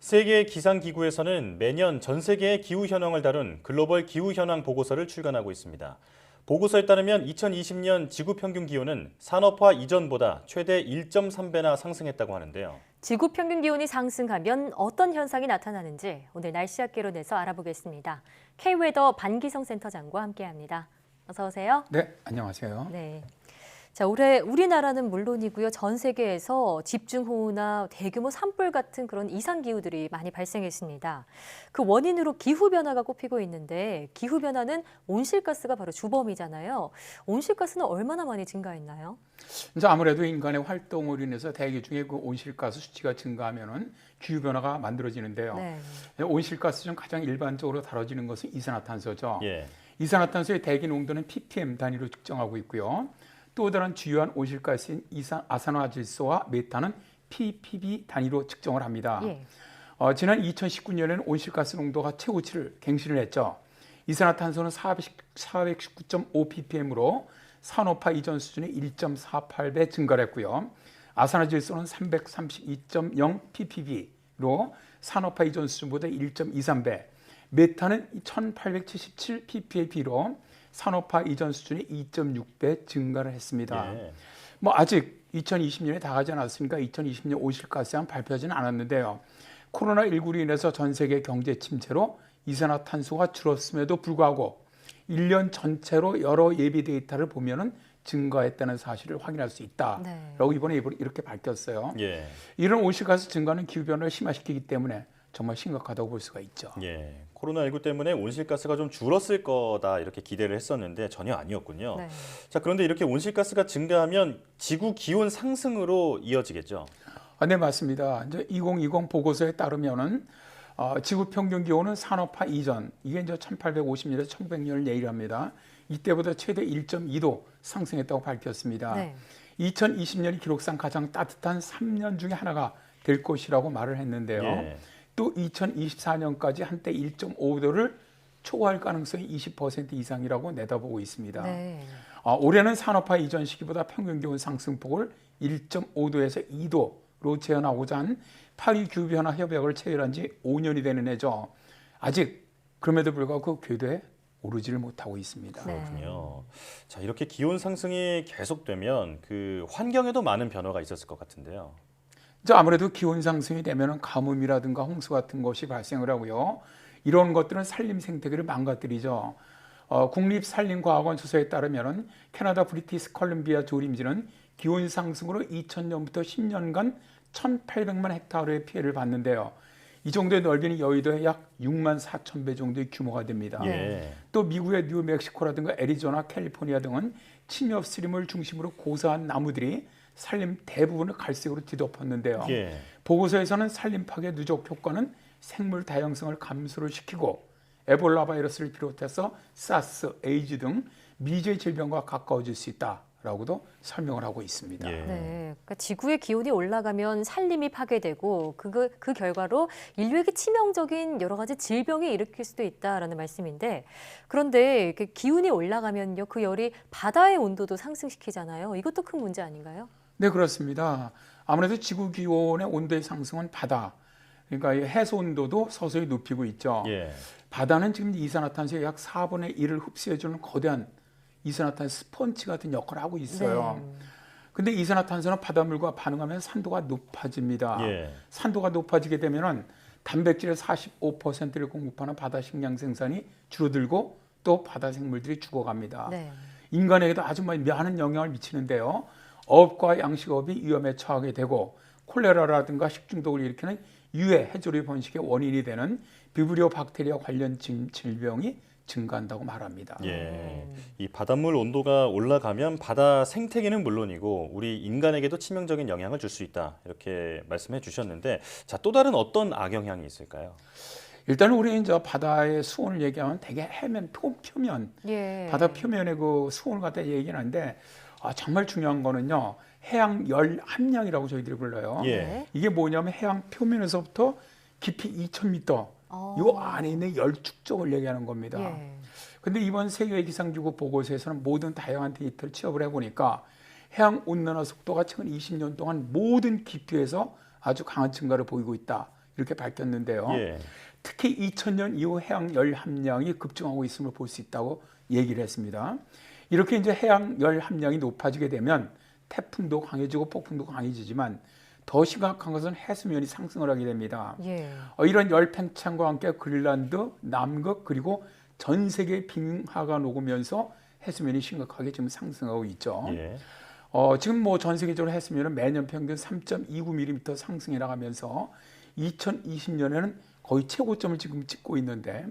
세계 기상기구에서는 매년 전 세계의 기후 현황을 다룬 글로벌 기후 현황 보고서를 출간하고 있습니다. 보고서에 따르면 2020년 지구 평균 기온은 산업화 이전보다 최대 1.3배나 상승했다고 하는데요. 지구 평균 기온이 상승하면 어떤 현상이 나타나는지 오늘 날씨학개로 내서 알아보겠습니다. K웨더 반기성 센터장과 함께합니다. 어서 오세요. 네, 안녕하세요. 네. 자, 올해 우리나라는 물론이고요. 전 세계에서 집중호우나 대규모 산불 같은 그런 이상기후들이 많이 발생했습니다. 그 원인으로 기후변화가 꼽히고 있는데 기후변화는 온실가스가 바로 주범이잖아요. 온실가스는 얼마나 많이 증가했나요? 이제 아무래도 인간의 활동으로 인해서 대기 중에 그 온실가스 수치가 증가하면은 기후변화가 만들어지는데요. 네. 온실가스 중 가장 일반적으로 다뤄지는 것은 이산화탄소죠. 예. 이산화탄소의 대기 농도는 ppm 단위로 측정하고 있고요. 또 다른 주요한 온실가스인 아산화질소와 메탄은 ppb 단위로 측정을 합니다. 예. 지난 2019년에는 온실가스 농도가 최고치를 갱신을 했죠. 이산화탄소는 419.5ppm으로 산업화 이전 수준의 1.48배 증가를 했고요. 아산화질소는 332.0 ppb로 산업화 이전 수준보다 1.23배, 메탄은 1877 ppb로 산업화 이전 수준의 2.6배 증가를 했습니다. 예. 아직 2020년에 다 가지 않았으니까 2020년 온실가스량 발표하지는 않았는데요. 코로나19로 인해서 전 세계 경제 침체로 이산화탄소가 줄었음에도 불구하고 1년 전체로 여러 예비 데이터를 보면은 증가했다는 사실을 확인할 수 있다라고 이번에 이렇게 밝혔어요. 예. 이런 온실가스 증가는 기후변화를 심화시키기 때문에 정말 심각하다고 볼 수가 있죠. 예. 코로나19 때문에 온실가스가 좀 줄었을 거다 이렇게 기대를 했었는데 전혀 아니었군요. 네. 자, 그런데 이렇게 온실가스가 증가하면 지구 기온 상승으로 이어지겠죠? 네, 맞습니다. 이제 2020 보고서에 따르면은 지구 평균 기온은 산업화 이전, 이게 이제 1850년에서 1900년을 예의합니다. 이때보다 최대 1.2도 상승했다고 밝혔습니다. 네. 2020년이 기록상 가장 따뜻한 3년 중에 하나가 될 것이라고 말을 했는데요. 예. 또 2024년까지 한때 1.5도를 초과할 가능성이 20% 이상이라고 내다보고 있습니다. 네. 올해는 산업화 이전 시기보다 평균 기온 상승폭을 1.5도에서 2도로 재현하고자 한 파리 기후변화 협약을 체결한 지 5년이 되는 해죠. 아직 그럼에도 불구하고 그 궤도에 오르지를 못하고 있습니다. 네. 그렇군요. 자, 이렇게 기온 상승이 계속되면 그 환경에도 많은 변화가 있었을 것 같은데요. 아무래도 기온 상승이 되면 가뭄이라든가 홍수 같은 것이 발생을 하고요. 이런 것들은 산림 생태계를 망가뜨리죠. 국립산림과학원 조사에 따르면 캐나다 브리티스 컬럼비아 조림지는 기온 상승으로 2000년부터 10년간 1800만 헥타르의 피해를 봤는데요. 이 정도의 넓이는 여의도의 약 6만 4천 배 정도의 규모가 됩니다. 예. 또 미국의 뉴멕시코라든가 애리조나, 캘리포니아 등은 침엽 스림을 중심으로 고사한 나무들이 산림 대부분을 갈색으로 뒤덮었는데요. 예. 보고서에서는 산림 파괴 누적 효과는 생물 다양성을 감소를 시키고 에볼라 바이러스를 비롯해서 사스, 에이즈 등 미제 질병과 가까워질 수 있다라고도 설명을 하고 있습니다. 예. 네, 그러니까 지구의 기온이 올라가면 산림이 파괴되고 그 결과로 인류에게 치명적인 여러 가지 질병이 일으킬 수도 있다라는 말씀인데 그런데 이렇게 기온이 올라가면요 그 열이 바다의 온도도 상승시키잖아요. 이것도 큰 문제 아닌가요? 네, 그렇습니다. 아무래도 지구 기온의 온도의 상승은 바다, 그러니까 이 해수 온도도 서서히 높이고 있죠. 예. 바다는 지금 이산화탄소의 약 4분의 1을 흡수해주는 거대한 이산화탄소 스펀지 같은 역할을 하고 있어요. 근데 이산화탄소는 바닷물과 반응하면 산도가 높아집니다. 예. 산도가 높아지게 되면은 단백질의 45%를 공급하는 바다 식량 생산이 줄어들고 또 바다 생물들이 죽어갑니다. 네. 인간에게도 아주 많은 영향을 미치는데요. 어업과 양식업이 위험에 처하게 되고 콜레라라든가 식중독을 일으키는 유해 해조류 번식의 원인이 되는 비브리오 박테리아 관련 질병이 증가한다고 말합니다. 예. 이 바닷물 온도가 올라가면 바다 생태계는 물론이고 우리 인간에게도 치명적인 영향을 줄 수 있다. 이렇게 말씀해 주셨는데 자, 또 다른 어떤 악영향이 있을까요? 일단 우리 이제 바다의 수온을 얘기하면 대개 해면 표면, 예. 바다 표면의 그 수온을 갖다 얘기하는데 정말 중요한 거는요. 해양 열 함량이라고 저희들이 불러요. 예. 이게 뭐냐면 해양 표면에서부터 깊이 2000m 이 안에 있는 열 축적을 얘기하는 겁니다. 예. 근데 이번 세계 기상기구 보고서에서는 모든 다양한 데이터를 취합을 해보니까 해양 온난화 속도가 최근 20년 동안 모든 깊이에서 아주 강한 증가를 보이고 있다. 이렇게 밝혔는데요. 예. 특히 2000년 이후 해양 열 함량이 급증하고 있음을 볼 수 있다고 얘기를 했습니다. 이렇게 이제 해양 열 함량이 높아지게 되면 태풍도 강해지고 폭풍도 강해지지만 더 심각한 것은 해수면이 상승을 하게 됩니다. 예. 이런 열 팽창과 함께 그린란드, 남극 그리고 전 세계 빙하가 녹으면서 해수면이 심각하게 지금 상승하고 있죠. 예. 지금 뭐 전 세계적으로 해수면은 매년 평균 3.29mm 상승해 나가면서 2020년에는 거의 최고점을 지금 찍고 있는데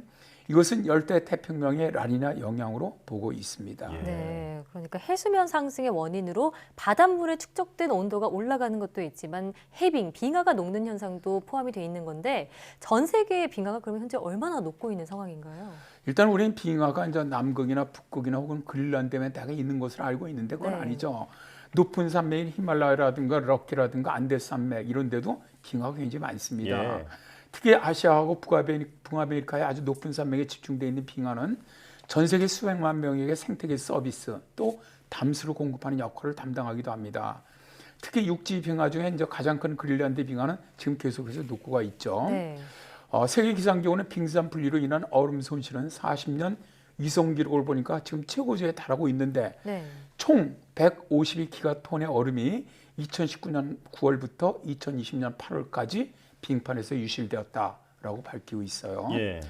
이것은 열대 태평양의 라니나 영향으로 보고 있습니다. 예. 네, 그러니까 해수면 상승의 원인으로 바닷물에 축적된 온도가 올라가는 것도 있지만 해빙, 빙하가 녹는 현상도 포함이 돼 있는 건데 전 세계의 빙하가 그러면 현재 얼마나 녹고 있는 상황인가요? 일단 우리는 빙하가 이제 남극이나 북극이나 혹은 그린란드에 다가 있는 것을 알고 있는데 그건 네. 아니죠. 높은 산맥인 히말라야라든가 럭키라든가 안데스 산맥 이런 데도 빙하가 굉장히 많습니다. 예. 특히 아시아하고 북아메리카의 아주 높은 산맥에 집중되어 있는 빙하는 전 세계 수백만 명에게 생태계 서비스 또 담수를 공급하는 역할을 담당하기도 합니다. 특히 육지 빙하 중에 이제 가장 큰 그린란드 빙하는 지금 계속해서 녹고가 있죠. 네. 세계 기상기구는 빙산 분리로 인한 얼음 손실은 40년 위성 기록을 보니까 지금 최고조에 달하고 있는데 네. 총 152기가톤의 얼음이 2019년 9월부터 2020년 8월까지 빙판에서 유실되었다라고 밝히고 있어요. 예.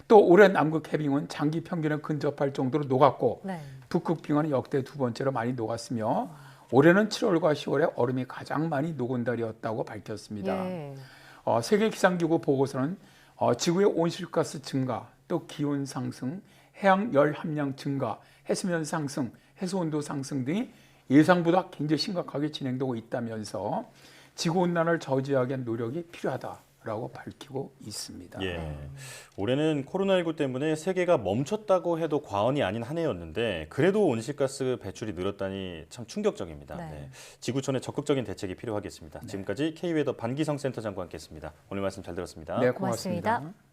또 올해 남극 해빙은 장기 평균에 근접할 정도로 녹았고 네. 북극 빙하는 역대 두 번째로 많이 녹았으며 올해는 7월과 10월에 얼음이 가장 많이 녹은 달이었다고 밝혔습니다. 예. 세계 기상기구 보고서는 지구의 온실가스 증가, 또 기온 상승, 해양 열 함량 증가, 해수면 상승, 해수 온도 상승 등이 예상보다 굉장히 심각하게 진행되고 있다면서 지구 온난화를 저지하기 위한 노력이 필요하다라고 밝히고 있습니다. 예. 올해는 코로나19 때문에 세계가 멈췄다고 해도 과언이 아닌 한 해였는데 그래도 온실가스 배출이 늘었다니 참 충격적입니다. 네. 네. 지구촌의 적극적인 대책이 필요하겠습니다. 지금까지 K웨더 반기성 센터장과 함께했습니다. 오늘 말씀 잘 들었습니다. 네, 고맙습니다. 고맙습니다.